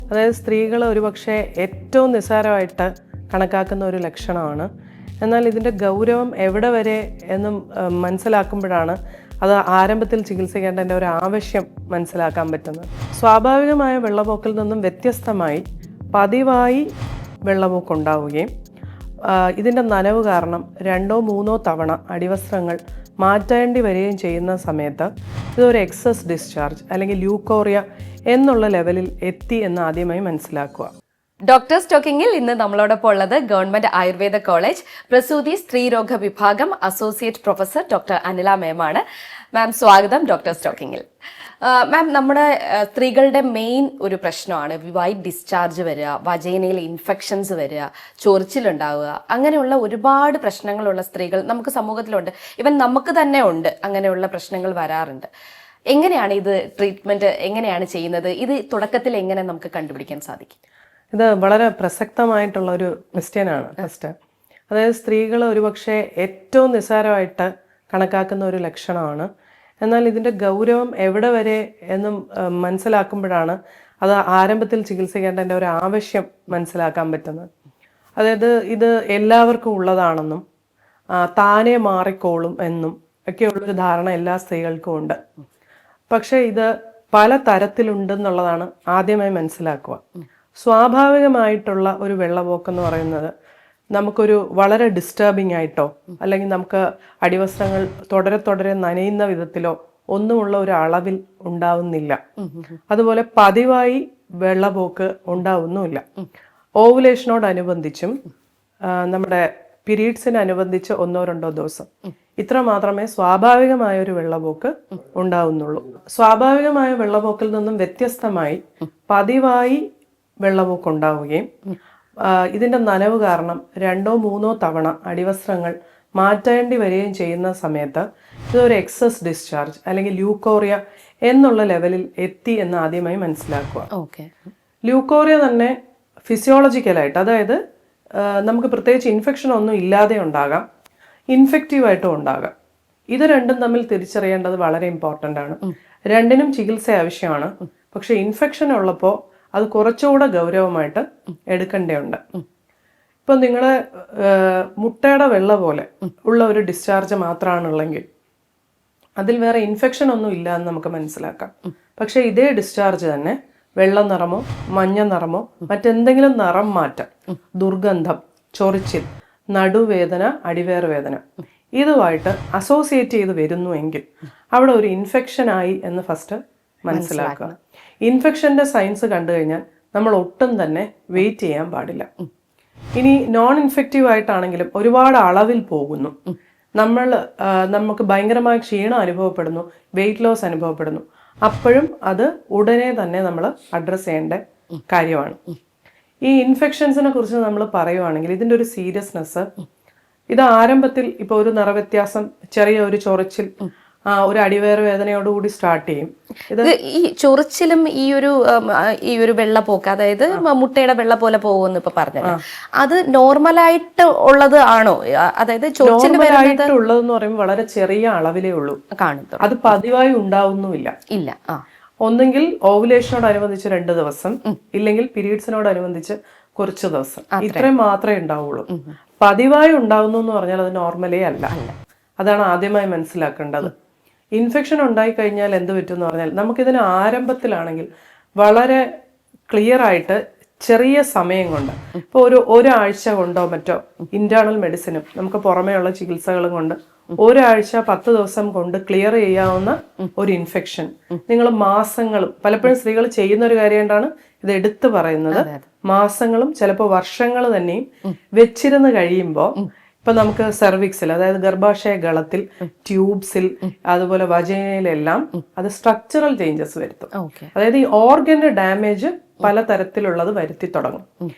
അതായത് സ്ത്രീകൾ ഒരുപക്ഷെ ഏറ്റവും നിസ്സാരമായിട്ട് കണക്കാക്കുന്ന ഒരു ലക്ഷണമാണ്. എന്നാൽ ഇതിൻ്റെ ഗൗരവം എവിടെ വരെ എന്നും മനസ്സിലാക്കുമ്പോഴാണ് അത് ആരംഭത്തിൽ ചികിത്സിക്കേണ്ടതിൻ്റെ ഒരു ആവശ്യം മനസ്സിലാക്കാൻ പറ്റുന്നത്. സ്വാഭാവികമായ വെള്ളപ്പൊക്കിൽ നിന്നും വ്യത്യസ്തമായി പതിവായി വെള്ളപ്പൊക്കുണ്ടാവുകയും ഇതിൻ്റെ നനവ് കാരണം 2-3 തവണ അടിവസ്ത്രങ്ങൾ മാറ്റേണ്ടി വരികയും ചെയ്യുന്ന സമയത്ത് ഇതൊരു എക്സസ് ഡിസ്ചാർജ് അല്ലെങ്കിൽ ല്യൂക്കോറിയ എന്നുള്ള ലെവലിൽ എത്തി എന്ന് ആദ്യമായി മനസ്സിലാക്കുക. ഡോക്ടേഴ്സ് ടോക്കിങ്ങിൽ ഇന്ന് നമ്മളോടൊപ്പം ഉള്ളത് ഗവൺമെന്റ് ആയുർവേദ കോളേജ് പ്രസൂതി സ്ത്രീരോഗ വിഭാഗം അസോസിയേറ്റ് പ്രൊഫസർ ഡോക്ടർ അനില മാമാണ്. മാം സ്വാഗതം ഡോക്ടേഴ്സ് ടോക്കിങ്ങിൽ. മാം, നമ്മുടെ സ്ത്രീകളുടെ മെയിൻ ഒരു പ്രശ്നമാണ് വൈറ്റ് ഡിസ്ചാർജ് വരിക, വജൈനയിൽ ഇൻഫെക്ഷൻസ് വരിക, ചൊറിച്ചിലുണ്ടാവുക. അങ്ങനെയുള്ള ഒരുപാട് പ്രശ്നങ്ങളുള്ള സ്ത്രീകൾ നമുക്ക് സമൂഹത്തിലുണ്ട്. ഇവൻ നമുക്ക് തന്നെ ഉണ്ട്, അങ്ങനെയുള്ള പ്രശ്നങ്ങൾ വരാറുണ്ട്. എങ്ങനെയാണ് ഇത് ട്രീറ്റ്മെന്റ് എങ്ങനെയാണ് ചെയ്യുന്നത്? ഇത് തുടക്കത്തിൽ എങ്ങനെ നമുക്ക് കണ്ടുപിടിക്കാൻ സാധിക്കും? ഇത് വളരെ പ്രസക്തമായിട്ടുള്ള ഒരു ക്വസ്റ്റ്യനാണ് ഫസ്റ്റ്. അതായത് സ്ത്രീകൾ ഒരുപക്ഷെ ഏറ്റവും നിസ്സാരമായിട്ട് കണക്കാക്കുന്ന ഒരു ലക്ഷണമാണ്. എന്നാൽ ഇതിൻ്റെ ഗൗരവം എവിടെ വരെ എന്നും മനസ്സിലാക്കുമ്പോഴാണ് അത് ആരംഭത്തിൽ ചികിത്സിക്കേണ്ടതിൻ്റെ ഒരു ആവശ്യം മനസ്സിലാക്കാൻ പറ്റുന്നത്. അതായത് ഇത് എല്ലാവർക്കും ഉള്ളതാണെന്നും താനെ മാറിക്കോളും എന്നും ഒക്കെയുള്ളൊരു ധാരണ എല്ലാ സ്ത്രീകൾക്കും ഉണ്ട്. പക്ഷേ ഇത് പല തരത്തിലുണ്ടെന്നുള്ളതാണ് ആദ്യമായി മനസ്സിലാക്കുക. സ്വാഭാവികമായിട്ടുള്ള ഒരു വെള്ളപ്പൊക്കം പറയുന്നത് നമുക്കൊരു വളരെ ഡിസ്റ്റർബിംഗ് ആയിട്ടോ അല്ലെങ്കിൽ നമുക്ക് അടിവസ്ത്രങ്ങൾ തുടരെ നനയുന്ന വിധത്തിലോ ഒന്നുമുള്ള ഒരു അളവിൽ ഉണ്ടാവുന്നില്ല. അതുപോലെ പതിവായി വെള്ളപ്പൊക്ക് ഉണ്ടാവുന്നുമില്ല. ഓവുലേഷനോടനുബന്ധിച്ചും നമ്മുടെ പീരീഡ്സിനനുബന്ധിച്ച് 1-2 ദിവസം ഇത്ര മാത്രമേ സ്വാഭാവികമായ ഒരു വെള്ളപ്പൊക്ക് ഉണ്ടാവുന്നുള്ളൂ. സ്വാഭാവികമായ വെള്ളപ്പൊക്കിൽ നിന്നും വ്യത്യസ്തമായി പതിവായി വെള്ളപ്പൊക്കം ഉണ്ടാവുകയും ഇതിൻ്റെ നനവ് കാരണം 2-3 തവണ അടിവസ്ത്രങ്ങൾ മാറ്റേണ്ടി വരികയും ചെയ്യുന്ന സമയത്ത് ഇതൊരു എക്സസ് ഡിസ്ചാർജ് അല്ലെങ്കിൽ ല്യൂക്കോറിയ എന്നുള്ള ലെവലിൽ എത്തി എന്ന് ആദ്യമായി മനസ്സിലാക്കുക. ല്യൂക്കോറിയ തന്നെ ഫിസിയോളജിക്കലായിട്ട്, അതായത് നമുക്ക് പ്രത്യേകിച്ച് ഇൻഫെക്ഷൻ ഒന്നും ഇല്ലാതെ ഉണ്ടാകാം, ഇൻഫെക്റ്റീവായിട്ടും ഉണ്ടാകാം. ഇത് രണ്ടും തമ്മിൽ തിരിച്ചറിയേണ്ടത് വളരെ ഇമ്പോർട്ടൻ്റ് ആണ്. രണ്ടിനും ചികിത്സ ആവശ്യമാണ്. പക്ഷെ ഇൻഫെക്ഷൻ ഉള്ളപ്പോൾ അത് കുറച്ചുകൂടെ ഗൗരവമായിട്ട് എടുക്കേണ്ടതുണ്ട്. ഇപ്പം നിങ്ങളെ മുട്ടയുടെ വെള്ള പോലെ ഉള്ള ഒരു ഡിസ്ചാർജ് മാത്രമാണുള്ളെങ്കിൽ അതിൽ വേറെ ഇൻഫെക്ഷൻ ഒന്നും ഇല്ല എന്ന് നമുക്ക് മനസ്സിലാക്കാം. പക്ഷെ ഇതേ ഡിസ്ചാർജ് തന്നെ വെള്ള നിറമോ മഞ്ഞ നിറമോ മറ്റെന്തെങ്കിലും നിറം മാറ്റം, ദുർഗന്ധം, ചൊറിച്ചിൽ, നടുവേദന, അടിവേർ വേദന ഇതുമായിട്ട് അസോസിയേറ്റ് ചെയ്ത് വരുന്നുവെങ്കിൽ അവിടെ ഒരു ഇൻഫെക്ഷനായി എന്ന് ഫസ്റ്റ് മനസ്സിലാക്കുക. ഇൻഫെക്ഷൻ്റെ സൈൻസ് കണ്ടു കഴിഞ്ഞാൽ നമ്മൾ ഒട്ടും തന്നെ വെയിറ്റ് ചെയ്യാൻ പാടില്ല. ഇനി നോൺ ഇൻഫെക്റ്റീവ് ആയിട്ടാണെങ്കിലും ഒരുപാട് അളവിൽ പോകുന്നു, നമുക്ക് ഭയങ്കരമായ ക്ഷീണം അനുഭവപ്പെടുന്നു, വെയിറ്റ് ലോസ് അനുഭവപ്പെടുന്നു, അപ്പോഴും അത് ഉടനെ തന്നെ നമ്മൾ അഡ്രസ്സ് ചെയ്യേണ്ട കാര്യമാണ്. ഈ ഇൻഫെക്ഷൻസിനെ കുറിച്ച് നമ്മൾ പറയുവാണെങ്കിൽ ഇതിൻ്റെ ഒരു സീരിയസ്നെസ്, ഇത് ആരംഭത്തിൽ ഇപ്പോൾ ഒരു നിറവ്യത്യാസം, ചെറിയ ഒരു ചൊറിച്ചിൽ, ഒരു അടിവേർ വേദനയോടുകൂടി സ്റ്റാർട്ട് ചെയ്യും. ഇത് ഈ ചൊറിച്ചിലും ഈ ഒരു വെള്ളപ്പോക്ക്, അതായത് മുട്ടയുടെ വെള്ള പോലെ പോകുമെന്ന് ഇപ്പൊ പറഞ്ഞത്, അത് നോർമലായിട്ട് ഉള്ളത് ആണോ? അതായത് ഉള്ളതെന്ന് പറയുമ്പോൾ വളരെ ചെറിയ അളവിലേ ഉള്ളൂ കാണുന്നത്, അത് പതിവായി ഉണ്ടാവുന്നുമില്ല. ഇല്ല. ഒന്നെങ്കിൽ ഓവുലേഷനോടനുബന്ധിച്ച് 2 ദിവസം, ഇല്ലെങ്കിൽ പീരീഡ്സിനോടനുബന്ധിച്ച് കുറച്ച് ദിവസം, ഇത്രയും മാത്രമേ ഉണ്ടാവുള്ളൂ. പതിവായി ഉണ്ടാവുന്നു എന്ന് പറഞ്ഞാൽ അത് നോർമലേ അല്ല. അതാണ് ആദ്യമായി മനസ്സിലാക്കേണ്ടത്. ഇൻഫെക്ഷൻ ഉണ്ടായിക്കഴിഞ്ഞാൽ എന്ത് പറ്റുമെന്ന് പറഞ്ഞാൽ നമുക്കിതിന് ആരംഭത്തിലാണെങ്കിൽ വളരെ ക്ലിയർ ആയിട്ട് ചെറിയ സമയം കൊണ്ട്, ഇപ്പോൾ ഒരാഴ്ച കൊണ്ടോ മറ്റോ ഇന്റേണൽ മെഡിസിനും നമുക്ക് പുറമേയുള്ള ചികിത്സകളും കൊണ്ട് ഒരാഴ്ച 10 ദിവസം കൊണ്ട് ക്ലിയർ ചെയ്യാവുന്ന ഒരു ഇൻഫെക്ഷൻ നിങ്ങൾ മാസങ്ങളും, പലപ്പോഴും സ്ത്രീകൾ ചെയ്യുന്ന ഒരു കാര്യം കൊണ്ടാണ് ഇത് എടുത്തു പറയുന്നത്, മാസങ്ങളും ചിലപ്പോൾ വർഷങ്ങൾ തന്നെയും വെച്ചിരുന്ന് കഴിയുമ്പോൾ ഇപ്പൊ നമുക്ക് സെർവിക്സിൽ, അതായത് ഗർഭാശയ ഗളത്തിൽ, ട്യൂബ്സിൽ, അതുപോലെ വജൈനയിലെല്ലാം അത് സ്ട്രക്ചറൽ ചേഞ്ചസ് വരുത്തും. അതായത് ഈ ഓർഗന്റെ ഡാമേജ് പലതരത്തിലുള്ളത് വരുത്തി തുടങ്ങും.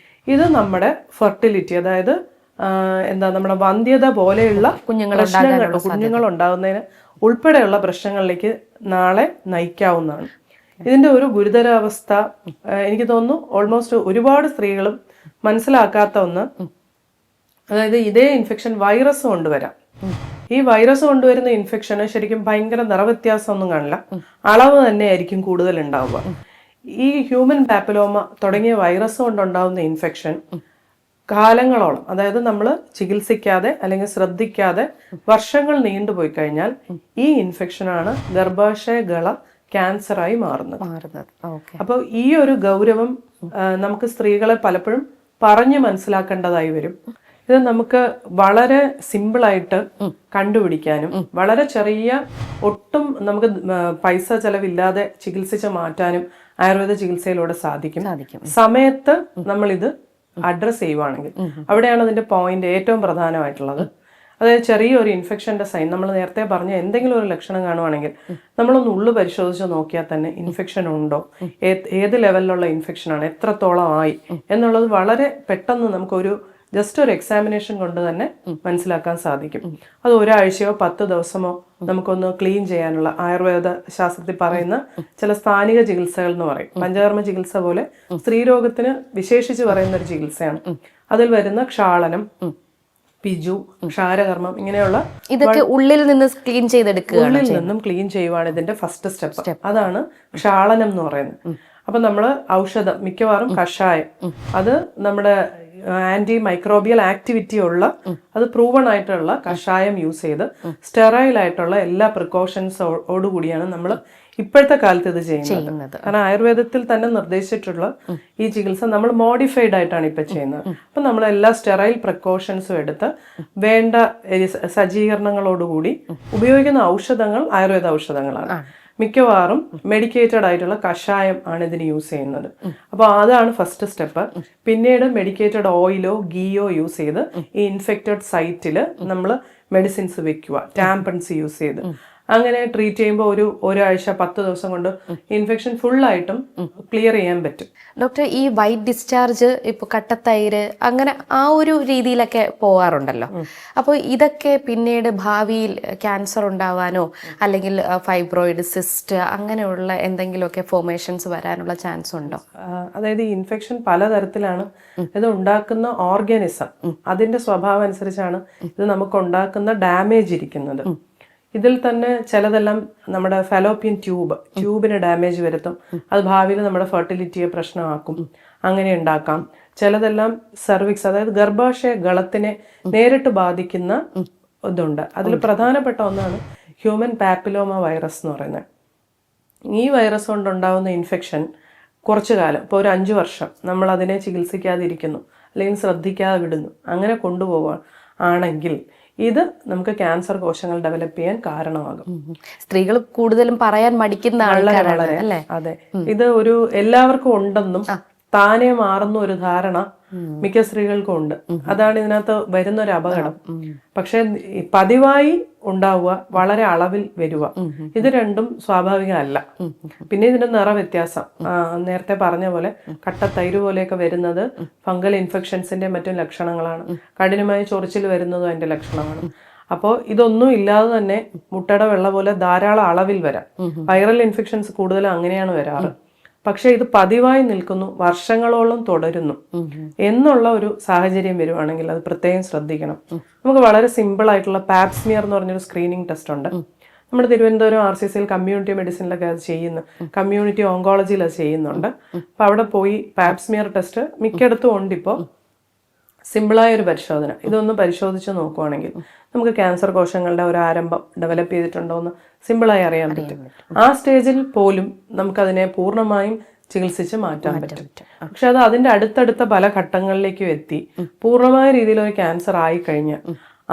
ഇത് നമ്മുടെ ഫെർട്ടിലിറ്റി, അതായത് നമ്മുടെ വന്ധ്യത പോലെയുള്ള കുഞ്ഞുങ്ങൾ ഉണ്ടാകുന്നതിന് ഉൾപ്പെടെയുള്ള പ്രശ്നങ്ങളിലേക്ക് നാളെ നയിക്കാവുന്നതാണ്. ഇതിന്റെ ഒരു ഗുരുതരാവസ്ഥ എനിക്ക് തോന്നുന്നു ഓൾമോസ്റ്റ് ഒരുപാട് സ്ത്രീകളും മനസ്സിലാക്കാത്ത ഒന്ന്, അതായത് ഇതേ ഇൻഫെക്ഷൻ വൈറസ് കൊണ്ടുവരാം. ഈ വൈറസ് കൊണ്ടുവരുന്ന ഇൻഫെക്ഷന് ശരിക്കും ഭയങ്കര നിറവ്യത്യാസം ഒന്നും കാണില്ല, അളവ് തന്നെ ആയിരിക്കും കൂടുതൽ ഉണ്ടാവുക. ഈ ഹ്യൂമൻ പാപ്പിലോമ തുടങ്ങിയ വൈറസ് കൊണ്ടുണ്ടാകുന്ന ഇൻഫെക്ഷൻ കാലങ്ങളോളം, അതായത് നമ്മൾ ചികിത്സിക്കാതെ അല്ലെങ്കിൽ ശ്രദ്ധിക്കാതെ വർഷങ്ങൾ നീണ്ടുപോയി കഴിഞ്ഞാൽ ഈ ഇൻഫെക്ഷനാണ് ഗർഭാശയ ഗള ക്യാൻസറായി മാറുന്നത്. അപ്പോൾ ഈ ഒരു ഗൗരവം നമുക്ക് സ്ത്രീകളെ പലപ്പോഴും പറഞ്ഞു മനസ്സിലാക്കേണ്ടതായി വരും. ഇത് നമുക്ക് വളരെ സിമ്പിളായിട്ട് കണ്ടുപിടിക്കാനും വളരെ ചെറിയ, ഒട്ടും നമുക്ക് പൈസ ചെലവില്ലാതെ ചികിത്സിച്ച് മാറ്റാനും ആയുർവേദ ചികിത്സയിലൂടെ സാധിക്കും. സമയത്ത് നമ്മളിത് അഡ്രസ് ചെയ്യുവാണെങ്കിൽ, അവിടെയാണ് അതിന്റെ പോയിന്റ് ഏറ്റവും പ്രധാനമായിട്ടുള്ളത്. അതായത് ചെറിയൊരു ഇൻഫെക്ഷന്റെ സൈൻ, നമ്മൾ നേരത്തെ പറഞ്ഞ എന്തെങ്കിലും ഒരു ലക്ഷണം കാണുവാണെങ്കിൽ നമ്മളൊന്ന് ഉള്ളു പരിശോധിച്ച് നോക്കിയാൽ തന്നെ ഇൻഫെക്ഷൻ ഉണ്ടോ, ഏത് ലെവലിലുള്ള ഇൻഫെക്ഷനാണ്, എത്രത്തോളം ആയി എന്നുള്ളത് വളരെ പെട്ടെന്ന് നമുക്കൊരു ജസ്റ്റ് ഒരു എക്സാമിനേഷൻ കൊണ്ട് തന്നെ മനസ്സിലാക്കാൻ സാധിക്കും. അത് ഒരാഴ്ചയോ 10 ദിവസമോ നമുക്കൊന്ന് ക്ലീൻ ചെയ്യാനുള്ള ആയുർവേദ ശാസ്ത്രത്തിൽ പറയുന്ന ചില സ്ഥാനിക ചികിത്സകൾ എന്ന് പറയും. പഞ്ചകർമ്മ ചികിത്സ പോലെ സ്ത്രീരോഗത്തിന് വിശേഷിച്ച് പറയുന്ന ഒരു ചികിത്സയാണ്. അതിൽ വരുന്ന ക്ഷാളനം, പിജു, ക്ഷാരകർമ്മം, ഇങ്ങനെയുള്ള ഇതൊക്കെ ഉള്ളിൽ നിന്ന് ക്ലീൻ ചെയ്തെടുക്കുക. ഉള്ളിൽ നിന്നും ക്ലീൻ ചെയ്യുവാണ് ഇതിന്റെ ഫസ്റ്റ് സ്റ്റെപ്പ്. അതാണ് ക്ഷാളനം എന്ന് പറയുന്നത്. അപ്പൊ നമ്മള് ഔഷധം, മിക്കവാറും കഷായം, അത് നമ്മുടെ ആന്റി മൈക്രോബിയൽ ആക്ടിവിറ്റി ഉള്ള, അത് പ്രൂവൺ ആയിട്ടുള്ള കഷായം യൂസ് ചെയ്ത് സ്റ്റെറൈൽ ആയിട്ടുള്ള എല്ലാ പ്രിക്കോഷൻസോടുകൂടിയാണ് നമ്മൾ ഇപ്പോഴത്തെ കാലത്ത് ഇത് ചെയ്യുന്നത്. കാരണം ആയുർവേദത്തിൽ തന്നെ നിർദ്ദേശിച്ചിട്ടുള്ള ഈ ചികിത്സ നമ്മൾ മോഡിഫൈഡ് ആയിട്ടാണ് ഇപ്പൊ ചെയ്യുന്നത്. അപ്പൊ നമ്മൾ എല്ലാ സ്റ്റെറൈൽ പ്രിക്കോഷൻസും എടുത്ത് വേണ്ട സജ്ജീകരണങ്ങളോടുകൂടി ഉപയോഗിക്കുന്ന ഔഷധങ്ങൾ ആയുർവേദ ഔഷധങ്ങളാണ്. മിക്കവാറും മെഡിക്കേറ്റഡ് ആയിട്ടുള്ള കഷായം ആണ് ഇതിന് യൂസ് ചെയ്യുന്നത്. അപ്പോൾ അതാണ് ഫസ്റ്റ് സ്റ്റെപ്പ്. പിന്നീട് മെഡിക്കേറ്റഡ് ഓയിലോ ഗീയോ യൂസ് ചെയ്ത് ഈ ഇൻഫെക്റ്റഡ് സൈറ്റിൽ നമ്മൾ മെഡിസിൻസ് വെക്കുക, ടാമ്പൺസ് യൂസ് ചെയ്ത്. അങ്ങനെ ട്രീറ്റ് ചെയ്യുമ്പോൾ ഒരാഴ്ച 10 ദിവസം കൊണ്ട് ഇൻഫെക്ഷൻ ഫുള്ളായിട്ടും ക്ലിയർ ചെയ്യാൻ പറ്റും. ഡോക്ടർ, ഈ വൈറ്റ് ഡിസ്ചാർജ്, ഇപ്പോൾ കട്ടത്തൈര്, അങ്ങനെ ആ ഒരു രീതിയിലൊക്കെ പോകാറുണ്ടല്ലോ. അപ്പോൾ ഇതൊക്കെ പിന്നീട് ഭാവിയിൽ ക്യാൻസർ ഉണ്ടാവാനോ അല്ലെങ്കിൽ ഫൈബ്രോയിഡ്, സിസ്റ്റ്, അങ്ങനെയുള്ള എന്തെങ്കിലുമൊക്കെ ഫോർമേഷൻസ് വരാനുള്ള ചാൻസ് ഉണ്ടോ? അതായത് ഈ ഇൻഫെക്ഷൻ പലതരത്തിലാണ്. ഇത് ഉണ്ടാക്കുന്ന ഓർഗാനിസം, അതിന്റെ സ്വഭാവം അനുസരിച്ചാണ് ഇത് നമുക്ക് ഉണ്ടാക്കുന്ന ഡാമേജ് ഇരിക്കുന്നത്. ഇതിൽ തന്നെ ചിലതെല്ലാം നമ്മുടെ ഫാലോപ്പിയൻ ട്യൂബിന് ഡാമേജ് വരുത്തും. അത് ഭാവിയിൽ നമ്മുടെ ഫെർട്ടിലിറ്റിയെ പ്രശ്നമാക്കും, അങ്ങനെ ഉണ്ടാക്കാം. ചിലതെല്ലാം സെർവിക്സ്, അതായത് ഗർഭാശയ ഗളത്തിനെ നേരിട്ട് ബാധിക്കുന്ന ഇതുണ്ട്. അതിൽ പ്രധാനപ്പെട്ട ഒന്നാണ് ഹ്യൂമൻ പാപ്പിലോമ വൈറസ് എന്ന് പറയുന്നത്. ഈ വൈറസ് കൊണ്ടുണ്ടാകുന്ന ഇൻഫെക്ഷൻ കുറച്ചു കാലം, ഇപ്പോൾ ഒരു 5 വർഷം നമ്മൾ അതിനെ ചികിത്സിക്കാതിരിക്കുന്നു അല്ലെങ്കിൽ ശ്രദ്ധിക്കാതെ വിടുന്നു, അങ്ങനെ കൊണ്ടുപോവുക ആണെങ്കിൽ ഇത് നമുക്ക് ക്യാൻസർ കോശങ്ങൾ ഡെവലപ്പ് ചെയ്യാൻ കാരണമാകും. സ്ത്രീകൾ കൂടുതലും പറയാൻ മടിക്കുന്ന ആൾക്കാരാണ് അല്ലേ? അതെ, ഇത് ഒരു എല്ലാവർക്കും ഉണ്ടെന്നും താനെ മാറുന്ന ഒരു ധാരണ മിക്ക സ്ത്രീകൾക്കും ഉണ്ട്. അതാണ് ഇതിനകത്ത് വരുന്ന ഒരു അപകടം. പക്ഷെ പതിവായി ഉണ്ടാവുക, വളരെ അളവിൽ വരിക, ഇത് രണ്ടും സ്വാഭാവികമല്ല. പിന്നെ ഇതിന്റെ നിറവ്യത്യാസം, നേരത്തെ പറഞ്ഞ പോലെ കട്ടത്തൈര് പോലെയൊക്കെ വരുന്നത് ഫംഗൽ ഇൻഫെക്ഷൻസിന്റെ മറ്റും ലക്ഷണങ്ങളാണ്. കഠിനമായ ചൊറിച്ചിൽ വരുന്നതും അതിന്റെ ലക്ഷണമാണ്. അപ്പോൾ ഇതൊന്നും ഇല്ലാതെ തന്നെ മുട്ടയുടെ വെള്ള പോലെ ധാരാളം അളവിൽ വരാം. വൈറൽ ഇൻഫെക്ഷൻസ് കൂടുതലും അങ്ങനെയാണ് വരാറ്. പക്ഷെ ഇത് പതിവായി നിൽക്കുന്നു, വർഷങ്ങളോളം തുടരുന്നു എന്നുള്ള ഒരു സാഹചര്യം വരുവാണെങ്കിൽ അത് പ്രത്യേകം ശ്രദ്ധിക്കണം. നമുക്ക് വളരെ സിമ്പിൾ ആയിട്ടുള്ള പാപ്സ്മിയർ എന്ന് പറഞ്ഞൊരു സ്ക്രീനിങ് ടെസ്റ്റ് ഉണ്ട്. നമ്മുടെ തിരുവനന്തപുരം RCCയിൽ കമ്മ്യൂണിറ്റി മെഡിസിനിലൊക്കെ അത് ചെയ്യുന്നു, കമ്മ്യൂണിറ്റി ഓങ്കോളജിയിൽ അത് ചെയ്യുന്നുണ്ട്. അപ്പൊ അവിടെ പോയി പാപ്സ്മിയർ ടെസ്റ്റ് മിക്കയിടത്തും ഉണ്ട്. ഇപ്പോൾ സിമ്പിളായ ഒരു പരിശോധന, ഇതൊന്ന് പരിശോധിച്ച് നോക്കുവാണെങ്കിൽ നമുക്ക് ക്യാൻസർ കോശങ്ങളുടെ ഒരു ആരംഭം ഡെവലപ്പ് ചെയ്തിട്ടുണ്ടോ എന്ന് സിമ്പിളായി അറിയാൻ പറ്റും. ആ സ്റ്റേജിൽ പോലും നമുക്കതിനെ പൂർണ്ണമായും ചികിത്സിച്ച് മാറ്റാൻ പറ്റും. പക്ഷെ അത് അതിന്റെ അടുത്തടുത്ത പല ഘട്ടങ്ങളിലേക്കും എത്തി പൂർണ്ണമായ രീതിയിൽ ഒരു ക്യാൻസർ ആയി കഴിഞ്ഞാൽ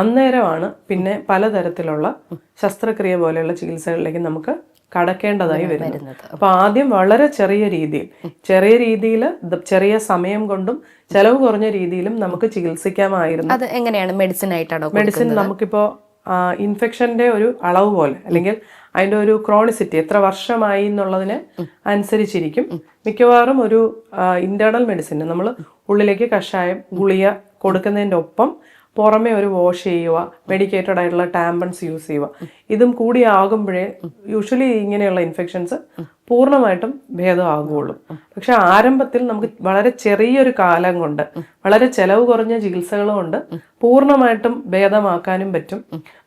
അന്നേരമാണ് പിന്നെ പലതരത്തിലുള്ള ശസ്ത്രക്രിയ പോലെയുള്ള ചികിത്സകളിലേക്ക് നമുക്ക് കടക്കേണ്ടതായി വരുന്നത്. അപ്പൊ ആദ്യം വളരെ ചെറിയ രീതിയിൽ ചെറിയ സമയം കൊണ്ടും ചെലവ് കുറഞ്ഞ രീതിയിലും നമുക്ക് ചികിത്സിക്കാമായിരുന്നു. അത് എങ്ങനെയാണ്? മെഡിസിൻ ആയിട്ടാണോ? മെഡിസിൻ നമുക്കിപ്പോ ഇൻഫെക്ഷന്റെ ഒരു അളവ് പോലെ അല്ലെങ്കിൽ അതിന്റെ ഒരു ക്രോണിസിറ്റി എത്ര വർഷമായി എന്നുള്ളതിനെ അനുസരിച്ചിരിക്കും. മിക്കവാറും ഒരു ഇന്റേണൽ മെഡിസിൻ നമ്മൾ ഉള്ളിലേക്ക് കഷായം, ഗുളിക കൊടുക്കുന്നതിന്റെ ഒപ്പം പുറമെ ഒരു വാഷ് ചെയ്യുക, മെഡിക്കേറ്റഡ് ആയിട്ടുള്ള ടാമ്പൺസ് യൂസ് ചെയ്യുക, ഇതും കൂടി ആകുമ്പോഴേ യൂഷ്വലി ഇങ്ങനെയുള്ള ഇൻഫെക്ഷൻസ് പൂർണ്ണമായിട്ടും ഭേദമാകുകയുള്ളൂ. പക്ഷെ ആരംഭത്തിൽ നമുക്ക് വളരെ ചെറിയൊരു കാലം കൊണ്ട് വളരെ ചെലവ് കുറഞ്ഞ ചികിത്സകൾ കൊണ്ട് പൂർണ്ണമായിട്ടും ഭേദമാക്കാനും പറ്റും.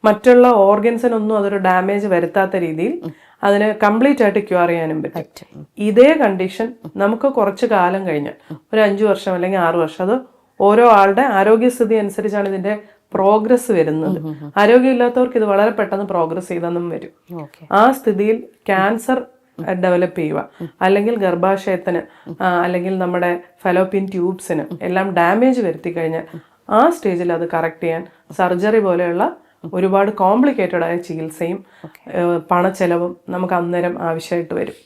മറ്റുള്ള ഓർഗൻസിനൊന്നും അതൊരു ഡാമേജ് വരുത്താത്ത രീതിയിൽ അതിനെ കംപ്ലീറ്റ് ആയിട്ട് ക്യൂർ ചെയ്യാനും പറ്റും. ഇതേ കണ്ടീഷൻ നമുക്ക് കുറച്ച് കാലം കഴിഞ്ഞാൽ, ഒരു 5 വർഷം അല്ലെങ്കിൽ 6 വർഷം, അത് ഓരോ ആളുടെ ആരോഗ്യസ്ഥിതി അനുസരിച്ചാണ് ഇതിന്റെ പ്രോഗ്രസ് വരുന്നത്. ആരോഗ്യമില്ലാത്തവർക്ക് ഇത് വളരെ പെട്ടെന്ന് പ്രോഗ്രസ് ചെയ്തെന്നും വരും. ആ സ്ഥിതിയിൽ ക്യാൻസർ ഡെവലപ്പ് ചെയ്യുക, അല്ലെങ്കിൽ ഗർഭാശയത്തിന് അല്ലെങ്കിൽ നമ്മുടെ ഫലോപ്പിയൻ ട്യൂബ്സിന് എല്ലാം ഡാമേജ് വരുത്തി കഴിഞ്ഞാൽ ആ സ്റ്റേജിൽ അത് കറക്റ്റ് ചെയ്യാൻ സർജറി പോലെയുള്ള ഒരുപാട് കോംപ്ലിക്കേറ്റഡ് ആയ ചികിത്സയും പണച്ചെലവും നമുക്ക് അന്നേരം ആവശ്യമായിട്ട് വരും.